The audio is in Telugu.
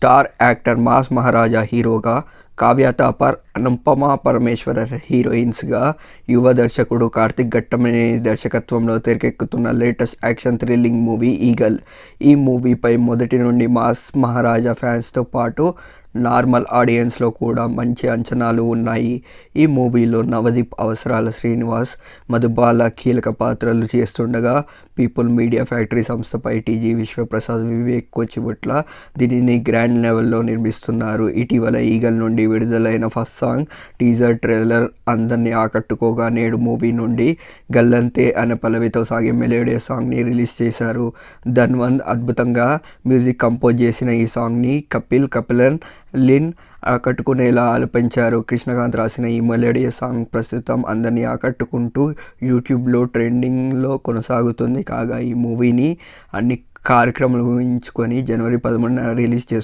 స్టార్ యాక్టర్ మాస్ మహారాజా హీరోగా, కావ్య థాపర్, అనుపమ పరమేశ్వరన్ హీరోయిన్స్గా, యువ దర్శకుడు కార్తిక్ ఘట్టమనేని దర్శకత్వంలో తెరకెక్కుతున్న latest action thrilling movie eagle. ఈ మూవీపై మొదటి నుండి మాస్ మహారాజా ఫ్యాన్స్తో పాటు నార్మల్ ఆడియన్స్లో కూడా మంచి అంచనాలు ఉన్నాయి. ఈ మూవీలో నవదీప్, అవసరాల శ్రీనివాస్, మధుబాల కీలక పాత్రలు చేస్తుండగా, పీపుల్ మీడియా ఫ్యాక్టరీ సంస్థపై టీజీ విశ్వప్రసాద్, వివేక్ కోచిబుట్ల దీనిని గ్రాండ్ లెవెల్లో నిర్మిస్తున్నారు. ఇటీవల ఈగల్ నుండి విడుదలైన ఫస్ట్ సాంగ్, టీజర్ ట్రైలర్ అందరినీ ఆకట్టుకోగా నేడు మూవీ నుండి గల్లంతే అనే పల్లవితో సాగే మెలోడియస్ సాంగ్ని రిలీజ్ చేశారు. ధన్వంత్ అద్భుతంగా మ్యూజిక్ కంపోజ్ చేసిన ఈ సాంగ్ని కపిలన్ లిన్ ఆకట్టుకునేలా ఆలపించారు. కృష్ణకాంత్ రాసిన ఈ మెలోడియస్ సాంగ్ ప్రస్తుతం అందరినీ ఆకట్టుకుంటూ యూట్యూబ్లో ట్రెండింగ్లో కొనసాగుతుంది. కాగా ఈ మూవీని అన్ని కార్యక్రమాలు ఊహించుకొని జనవరి 13న రిలీజ్ చేస్తున్నారు.